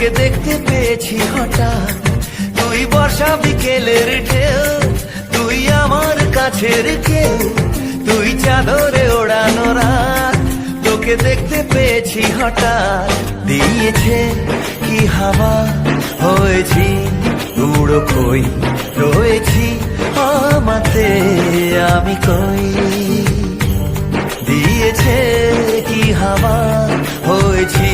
তোকে দেখতে পেয়েছি হঠাৎ, তুই বর্ষা বিকেলের ঢেউ, তুই আমার কাছের কেউ, তুই চাদরে ওড়ানো রাত। তোকে দেখতে পেয়েছি হঠাৎ, দিয়েছে কি হাওয়া, হয়েছি উড়ো কই, রয়েছি আমাতে আমি কই। দিয়েছে কি হাওয়া, হয়েছি